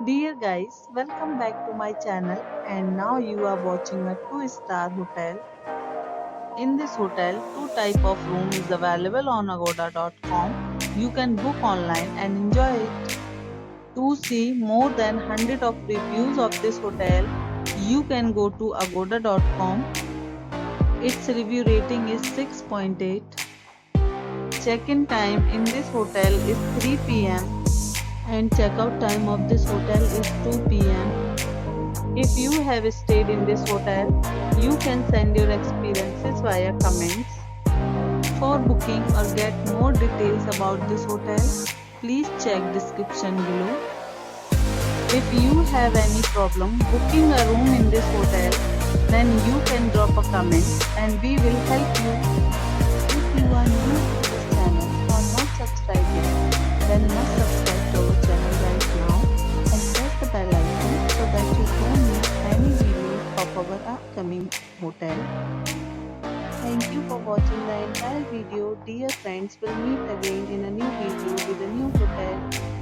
Dear guys, welcome back to my channel and now you are watching a 2-star hotel. In this hotel, two type of room is available on agoda.com. You can book online and enjoy it. To see more than 100 of reviews of this hotel, you can go to agoda.com. Its review rating is 6.8. Check-in time in this hotel is 3 p.m. and checkout time of this hotel is 2 p.m. If you have stayed in this hotel, you can send your experiences via comments. For booking or get more details about this hotel, please check description below. If you have any problem booking a room in this hotel, then you can drop a comment and we will help you. If you are new to this channel or not subscribed yet, then must subscribe to our channel right now and press the bell icon so that you don't miss any videos of our upcoming hotel. Thank you for watching the entire video. Dear friends, we'll meet again in a new video with a new hotel.